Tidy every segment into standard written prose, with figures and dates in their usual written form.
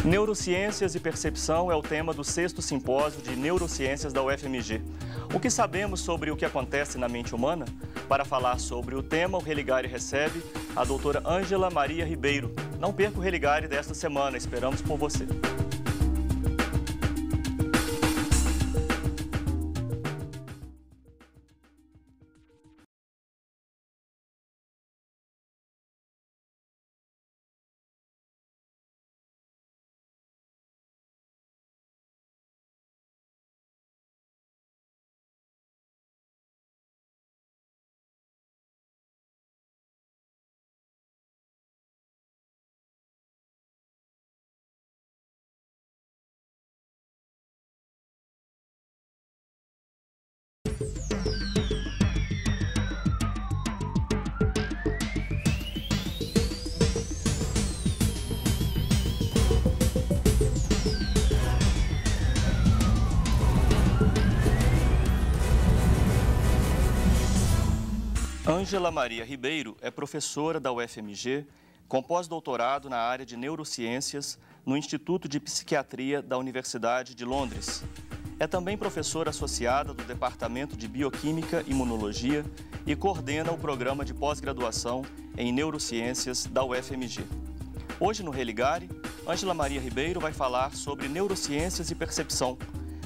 Neurociências e percepção é o tema do 6º Simpósio de Neurociências da UFMG. O que sabemos sobre o que acontece na mente humana? Para falar sobre o tema, o Religare recebe a doutora Ângela Maria Ribeiro. Não perca o Religare desta semana, esperamos por você. Ângela Maria Ribeiro é professora da UFMG, com pós-doutorado na área de neurociências no Instituto de Psiquiatria da Universidade de Londres. É também professora associada do Departamento de Bioquímica e Imunologia e coordena o programa de pós-graduação em neurociências da UFMG. Hoje no Religare, Ângela Maria Ribeiro vai falar sobre neurociências e percepção,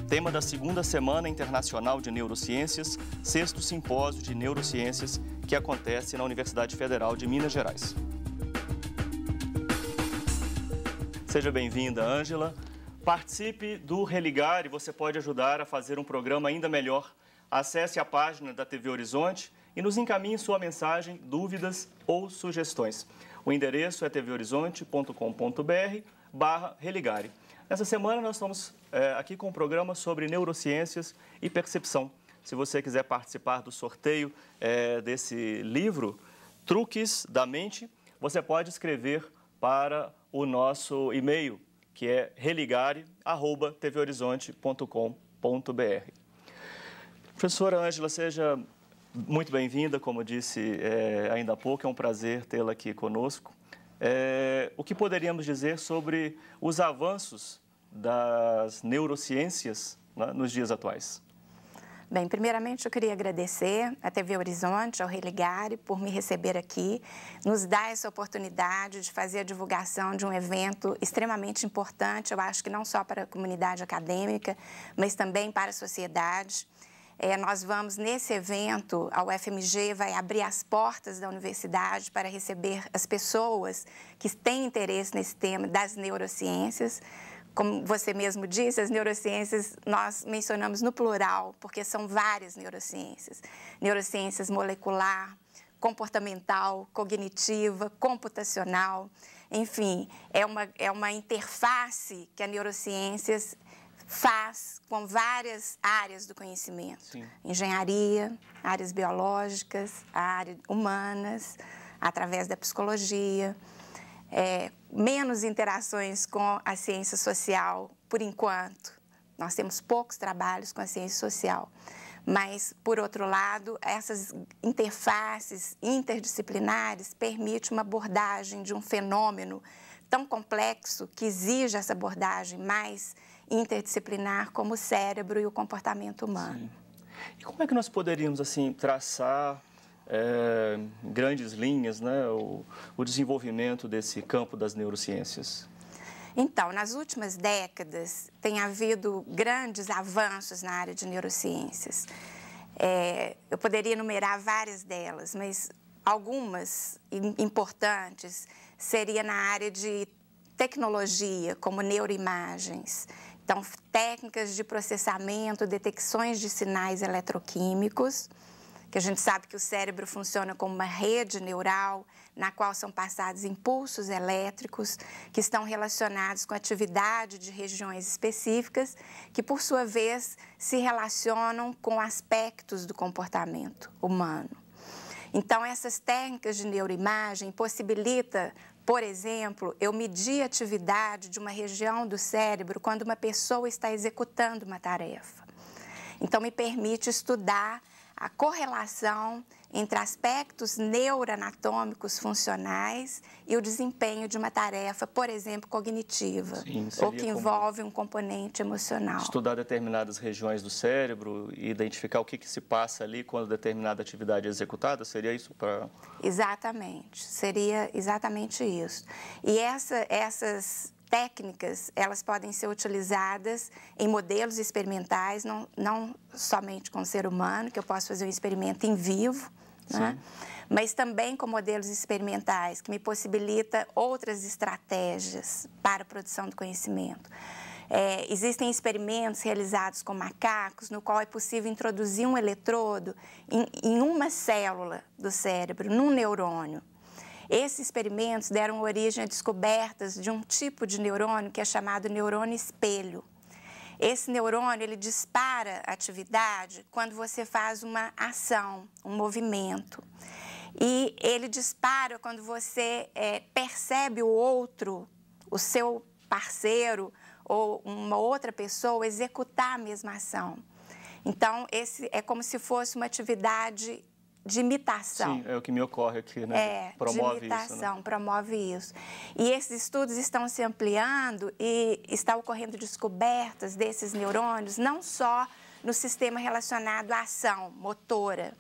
tema da 2ª Semana Internacional de Neurociências, 6º Simpósio de Neurociências, que acontece na Universidade Federal de Minas Gerais. Seja bem-vinda, Ângela. Participe do Religare, você pode ajudar a fazer um programa ainda melhor. Acesse a página da TV Horizonte e nos encaminhe sua mensagem, dúvidas ou sugestões. O endereço é tvhorizonte.com.br/Religare. Nessa semana nós estamos aqui com um programa sobre neurociências e percepção. Se você quiser participar do sorteio desse livro, Truques da Mente, você pode escrever para o nosso e-mail, que é religare@tvhorizonte.com.br. Professora Ângela, seja muito bem-vinda, como disse ainda há pouco, é um prazer tê-la aqui conosco. O que poderíamos dizer sobre os avanços das neurociências, né, nos dias atuais? Bem, primeiramente eu queria agradecer à TV Horizonte, ao Religare, por me receber aqui, nos dar essa oportunidade de fazer a divulgação de um evento extremamente importante, eu acho que não só para a comunidade acadêmica, mas também para a sociedade. Nós vamos, nesse evento, a UFMG vai abrir as portas da universidade para receber as pessoas que têm interesse nesse tema das neurociências. Como você mesmo disse, as neurociências nós mencionamos no plural, porque são várias neurociências. Neurociências molecular, comportamental, cognitiva, computacional, enfim, é uma interface que a neurociências faz com várias áreas do conhecimento. Sim. Engenharia, áreas biológicas, áreas humanas, através da psicologia. Menos interações com a ciência social, por enquanto. Nós temos poucos trabalhos com a ciência social. Mas, por outro lado, essas interfaces interdisciplinares permitem uma abordagem de um fenômeno tão complexo que exige essa abordagem mais interdisciplinar como o cérebro e o comportamento humano. Sim. E como é que nós poderíamos, assim, traçar grandes linhas, né, o desenvolvimento desse campo das neurociências? Então, nas últimas décadas, tem havido grandes avanços na área de neurociências. Eu poderia enumerar várias delas, mas algumas importantes seria na área de tecnologia, como neuroimagens. Então, técnicas de processamento, detecções de sinais eletroquímicos, que a gente sabe que o cérebro funciona como uma rede neural, na qual são passados impulsos elétricos que estão relacionados com a atividade de regiões específicas, que, por sua vez, se relacionam com aspectos do comportamento humano. Então, essas técnicas de neuroimagem possibilitam, por exemplo, eu medir a atividade de uma região do cérebro quando uma pessoa está executando uma tarefa. Então, me permite estudar a correlação entre aspectos neuroanatômicos funcionais e o desempenho de uma tarefa, por exemplo, cognitiva, Sim, ou que envolve um componente emocional. Estudar determinadas regiões do cérebro e identificar o que se passa ali quando determinada atividade é executada, seria isso para... Exatamente, seria exatamente isso. E essas técnicas, elas podem ser utilizadas em modelos experimentais, não somente com o ser humano, que eu posso fazer um experimento em vivo, né? Mas também com modelos experimentais, que me possibilita outras estratégias para a produção do conhecimento. Existem experimentos realizados com macacos, no qual é possível introduzir um eletrodo em uma célula do cérebro, num neurônio. Esses experimentos deram origem a descobertas de um tipo de neurônio que é chamado neurônio espelho. Esse neurônio, ele dispara atividade quando você faz uma ação, um movimento. E ele dispara quando você percebe o outro, o seu parceiro ou uma outra pessoa executar a mesma ação. Então, esse é como se fosse uma atividade de imitação. Sim, é o que me ocorre aqui, né? Promove de imitação, isso, né? Promove isso. E esses estudos estão se ampliando e está ocorrendo descobertas desses neurônios, não só no sistema relacionado à ação motora,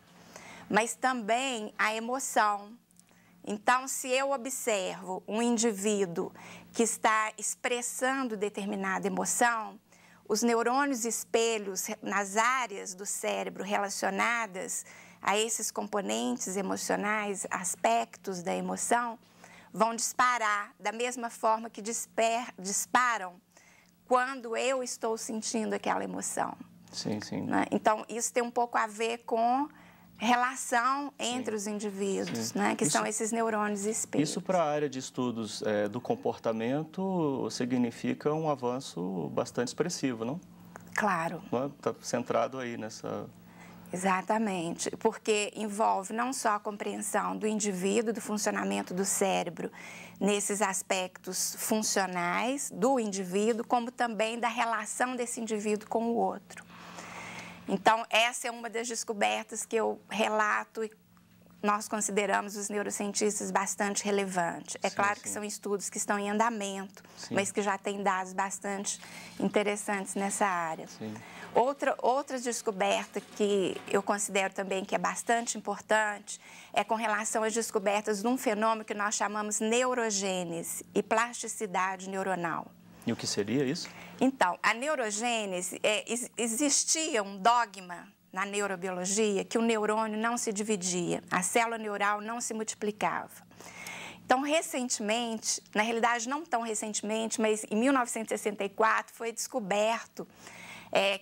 mas também à emoção. Então, se eu observo um indivíduo que está expressando determinada emoção, os neurônios espelhos nas áreas do cérebro relacionadas a esses componentes emocionais, aspectos da emoção, vão disparar da mesma forma que disparam quando eu estou sentindo aquela emoção. Sim, sim. Né? Então, isso tem um pouco a ver com relação entre os indivíduos, né? Que são esses neurônios espelhos. Isso para a área de estudos do comportamento significa um avanço bastante expressivo, não? Claro. Está centrado aí nessa... Exatamente, porque envolve não só a compreensão do indivíduo, do funcionamento do cérebro, nesses aspectos funcionais do indivíduo, como também da relação desse indivíduo com o outro. Então, essa é uma das descobertas que eu relato e nós consideramos os neurocientistas bastante relevante. É claro que são estudos que estão em andamento, mas que já têm dados bastante interessantes nessa área. Outra descoberta que eu considero também que é bastante importante é com relação às descobertas de um fenômeno que nós chamamos neurogênese e plasticidade neuronal. E o que seria isso? Então, a neurogênese, existia um dogma na neurobiologia que o neurônio não se dividia, a célula neural não se multiplicava. Então, recentemente, na realidade não tão recentemente, mas em 1964 foi descoberto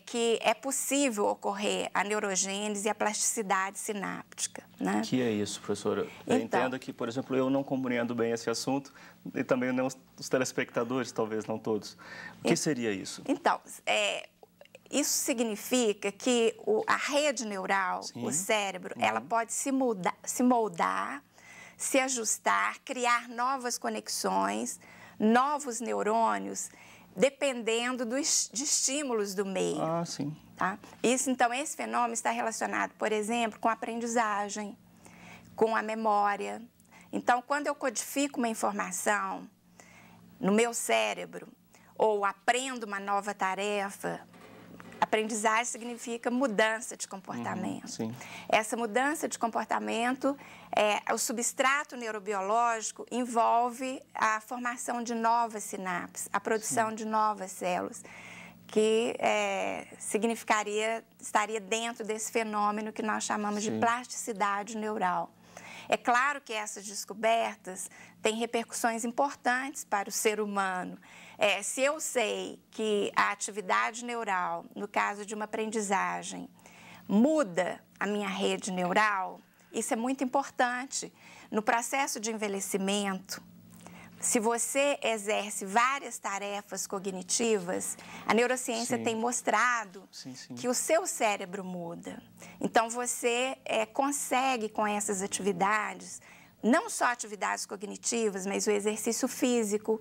que é possível ocorrer a neurogênese e a plasticidade sináptica. Né? Que é isso, professora? Entenda que, por exemplo, eu não compreendo bem esse assunto e também não os telespectadores, talvez não todos. O que seria isso? Então, isso significa que a rede neural, o cérebro, ela pode se moldar, se ajustar, criar novas conexões, novos neurônios, dependendo de estímulos do meio. Ah, sim. Tá? Então, esse fenômeno está relacionado, por exemplo, com a aprendizagem, com a memória. Então, quando eu codifico uma informação no meu cérebro ou aprendo uma nova tarefa, aprendizagem significa mudança de comportamento. Essa mudança de comportamento, o substrato neurobiológico envolve a formação de novas sinapses, a produção de novas células, que estaria dentro desse fenômeno que nós chamamos de plasticidade neural. É claro que essas descobertas têm repercussões importantes para o ser humano. Se eu sei que a atividade neural, no caso de uma aprendizagem, muda a minha rede neural, isso é muito importante. No processo de envelhecimento, se você exerce várias tarefas cognitivas, a neurociência tem mostrado que o seu cérebro muda. Então, você consegue, com essas atividades, não só atividades cognitivas, mas o exercício físico,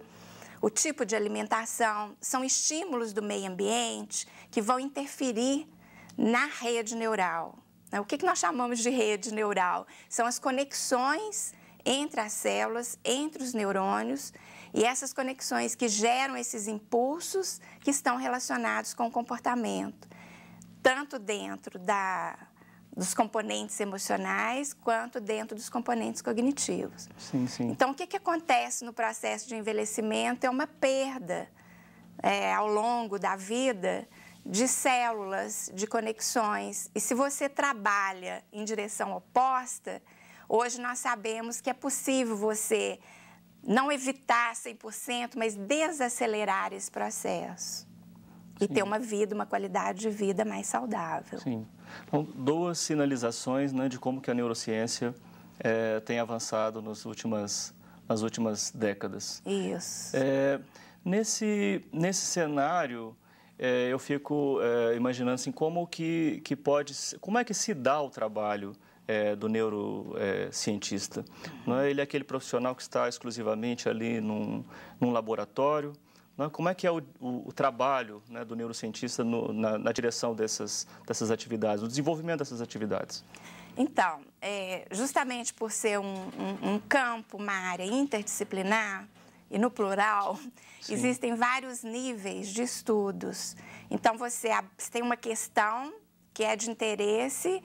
o tipo de alimentação, são estímulos do meio ambiente que vão interferir na rede neural. O que nós chamamos de rede neural? São as conexões entre as células, entre os neurônios, e essas conexões que geram esses impulsos que estão relacionados com o comportamento, tanto dentro dos componentes emocionais, quanto dentro dos componentes cognitivos. Sim, sim. Então, o que acontece no processo de envelhecimento é uma perda ao longo da vida de células, de conexões. E se você trabalha em direção oposta, hoje nós sabemos que é possível você não evitar 100%, mas desacelerar esse processo. E ter uma vida, uma qualidade de vida mais saudável. Sim. Então, duas sinalizações, né, de como que a neurociência tem avançado nas últimas décadas. Isso. Nesse cenário, eu fico imaginando assim, como é que se dá o trabalho do neurocientista? Não é? Ele é aquele profissional que está exclusivamente ali num laboratório. Não é? Como é que é o trabalho, né, do neurocientista na direção dessas atividades, no desenvolvimento dessas atividades? Então, justamente por ser um campo, uma área interdisciplinar, e no plural, sim, existem vários níveis de estudos. Então, você tem uma questão que é de interesse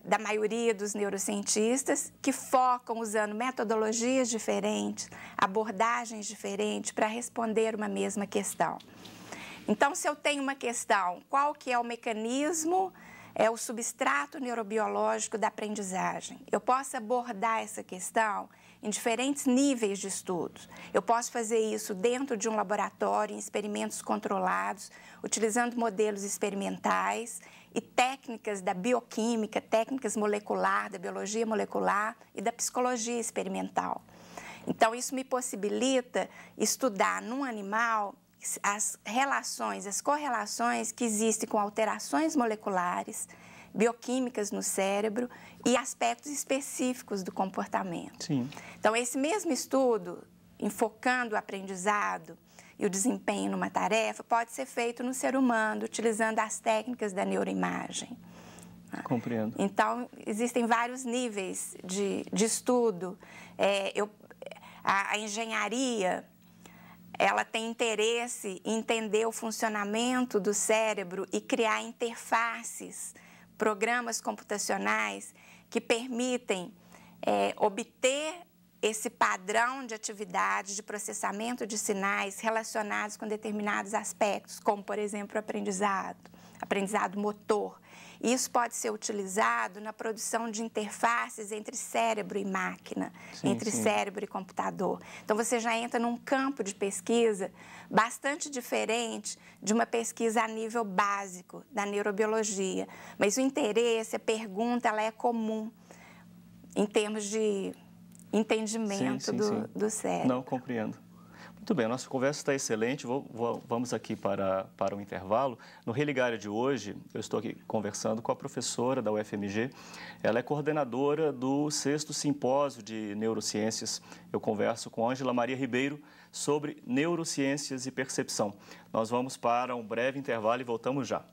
da maioria dos neurocientistas, que focam usando metodologias diferentes, abordagens diferentes para responder uma mesma questão. Então, se eu tenho uma questão, qual que é o mecanismo, o substrato neurobiológico da aprendizagem? Eu posso abordar essa questão em diferentes níveis de estudos. Eu posso fazer isso dentro de um laboratório, em experimentos controlados, utilizando modelos experimentais e técnicas da bioquímica, técnicas molecular, da biologia molecular e da psicologia experimental. Então, isso me possibilita estudar num animal as relações, as correlações que existem com alterações moleculares, bioquímicas no cérebro e aspectos específicos do comportamento. Sim. Então, esse mesmo estudo, enfocando o aprendizado e o desempenho numa tarefa, pode ser feito no ser humano, utilizando as técnicas da neuroimagem. Compreendo. Então, existem vários níveis de estudo. A engenharia, ela tem interesse em entender o funcionamento do cérebro e criar interfaces, programas computacionais que permitem obter esse padrão de atividade, de processamento de sinais relacionados com determinados aspectos, como, por exemplo, o aprendizado motor. Isso pode ser utilizado na produção de interfaces entre cérebro e máquina, entre cérebro e computador. Então, você já entra num campo de pesquisa bastante diferente de uma pesquisa a nível básico da neurobiologia. Mas o interesse, a pergunta, ela é comum em termos de entendimento do cérebro. Não, compreendo. Muito bem, a nossa conversa está excelente. Vamos aqui para um intervalo. No Religário de hoje, eu estou aqui conversando com a professora da UFMG. Ela é coordenadora do 6º Simpósio de Neurociências. Eu converso com Ângela Maria Ribeiro sobre neurociências e percepção. Nós vamos para um breve intervalo e voltamos já.